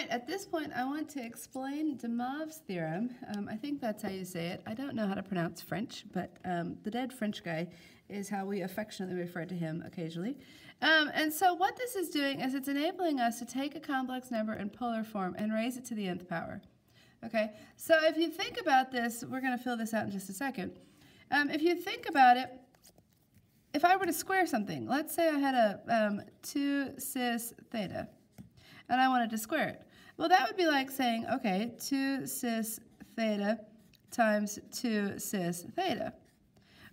right, at this point I want to explain DeMoivre's theorem. I think that's how you say it. I don't know how to pronounce French, but the dead French guy is how we affectionately refer to him occasionally. And so what this is doing is it's enabling us to take a complex number in polar form and raise it to the nth power. Okay, so if you think about this, we're going to fill this out in just a second. If you think about it, if I were to square something, let's say I had a 2 cis theta, and I wanted to square it. Well, that would be like saying, okay, 2 cis theta times 2 cis theta.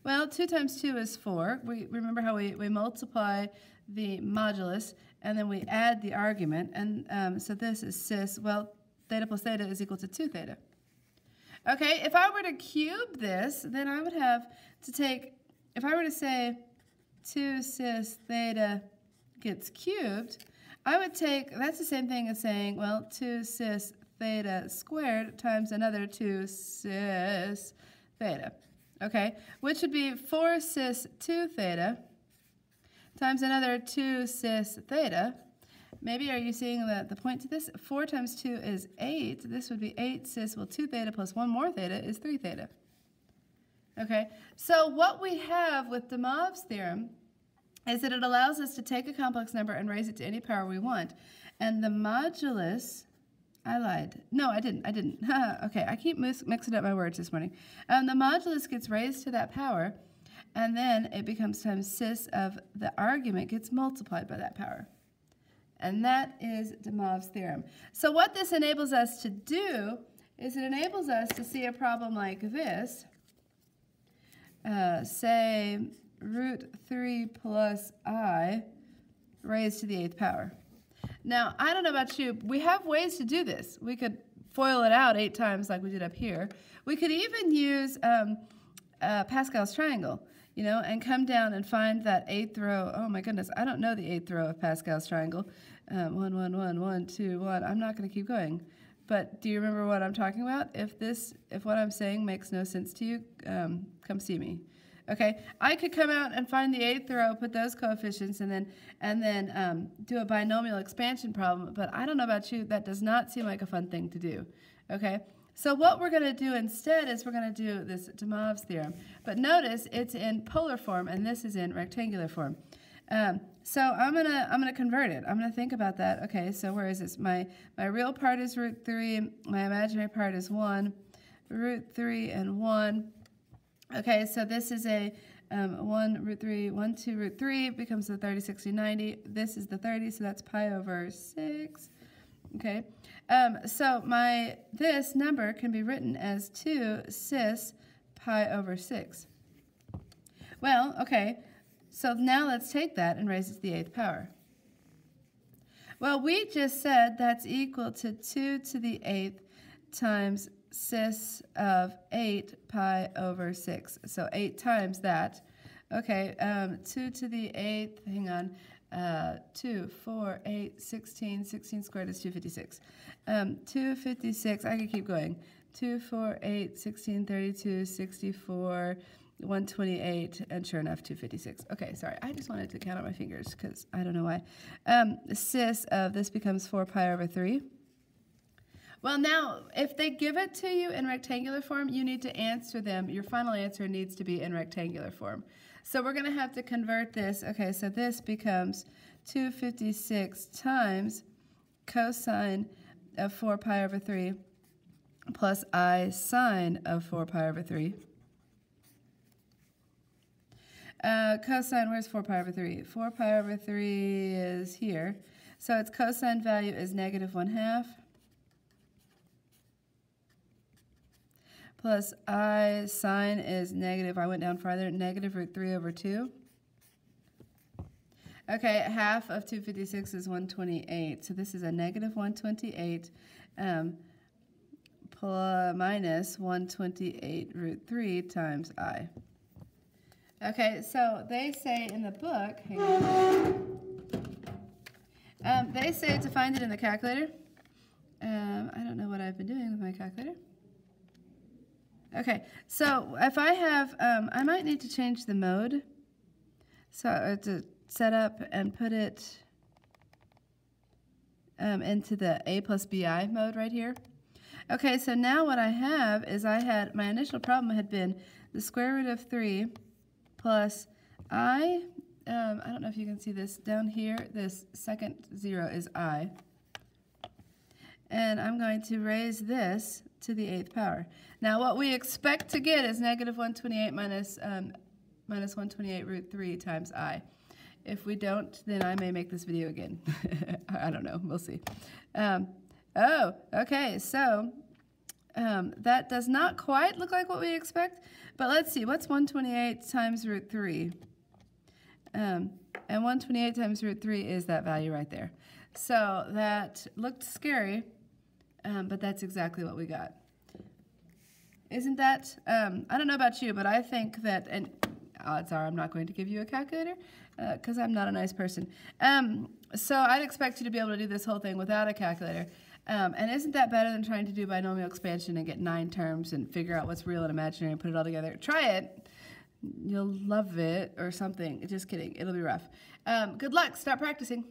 Well, 2 times 2 is 4. We remember how we multiply the modulus, and then we add the argument, and so this is cis. Well, theta plus theta is equal to 2 theta. Okay, if I were to cube this, then I would have to take, if I were to say 2 cis theta gets cubed, I would take, that's the same thing as saying, well, 2 cis theta squared times another 2 cis theta, okay, which would be 4 cis 2 theta times another 2 cis theta. Maybe are you seeing the point to this? 4 times 2 is 8. This would be 8 cis, well, 2 theta plus 1 more theta is 3 theta. Okay, so what we have with DeMoivre's theorem is that it allows us to take a complex number and raise it to any power we want. And the modulus, I lied. No, I didn't. Okay, I keep mixing up my words this morning. The modulus gets raised to that power, and then it becomes times cis of the argument gets multiplied by that power. And that is DeMoivre's theorem. So what this enables us to do is it enables us to see a problem like this. Say root 3 plus I raised to the 8th power. Now, I don't know about you, we have ways to do this. We could FOIL it out 8 times like we did up here. We could even use Pascal's triangle, you know, and come down and find that 8th row. Oh my goodness, I don't know the 8th row of Pascal's triangle. 1, 1, 1, 1, 2, 1. I'm not going to keep going. But do you remember what I'm talking about? If what I'm saying makes no sense to you, come see me. Okay, I could come out and find the 8th row, put those coefficients, and then do a binomial expansion problem. But I don't know about you, that does not seem like a fun thing to do. Okay, so what we're going to do instead is we're going to do this DeMoivre's theorem. But notice it's in polar form, and this is in rectangular form. So I'm gonna convert it. I'm gonna think about that. Okay, so where is this? My real part is root 3. My imaginary part is 1. Root 3 and 1. Okay, so this is a 1 root 3, 1, 2 root 3 becomes the 30, 60, 90. This is the 30, so that's pi over 6. Okay, so this number can be written as 2 cis pi over 6. Well, okay, so now let's take that and raise it to the 8th power. Well, we just said that's equal to 2 to the 8th times cis of 8 pi over 6. So 8 times that. Okay, 2 to the 8th, hang on, 2, 4, 8, 16, 16 squared is 256. 256, I can keep going. 2, 4, 8, 16, 32, 64, 128, and sure enough, 256. Okay, sorry, I just wanted to count on my fingers because I don't know why. Cis of this becomes 4 pi over 3. Well, now, if they give it to you in rectangular form, you need to answer them. Your final answer needs to be in rectangular form. So we're going to have to convert this. Okay, so this becomes 256 times cosine of 4 pi over 3 plus I sine of 4 pi over 3. Cosine, where's 4 pi over 3? 4 pi over 3 is here. So its cosine value is negative 1/2. Plus I sine is negative, I went down farther, negative root 3 over 2. Okay, half of 256 is 128. So this is a negative 128 minus 128 root 3 times I. Okay, so they say in the book, hang on, they say to find it in the calculator. I don't know what I've been doing with my calculator. Okay, so if I have, I might need to change the mode. So to set up and put it, into the a plus bi mode right here. Okay, so now what I have is my initial problem had been the square root of 3 plus I don't know if you can see this down here, this second 0 is I. And I'm going to raise this to the 8th power. Now what we expect to get is negative 128 minus 128 root 3 times I. If we don't, then I may make this video again. I don't know, we'll see. Oh, okay, so that does not quite look like what we expect, but let's see, what's 128 times root 3? And 128 times root 3 is that value right there. So that looked scary, but that's exactly what we got. Isn't that, I don't know about you, but I think that, and odds are I'm not going to give you a calculator because I'm not a nice person. So I'd expect you to be able to do this whole thing without a calculator. And isn't that better than trying to do binomial expansion and get 9 terms and figure out what's real and imaginary and put it all together? Try it. You'll love it or something. Just kidding. It'll be rough. Good luck. Start practicing.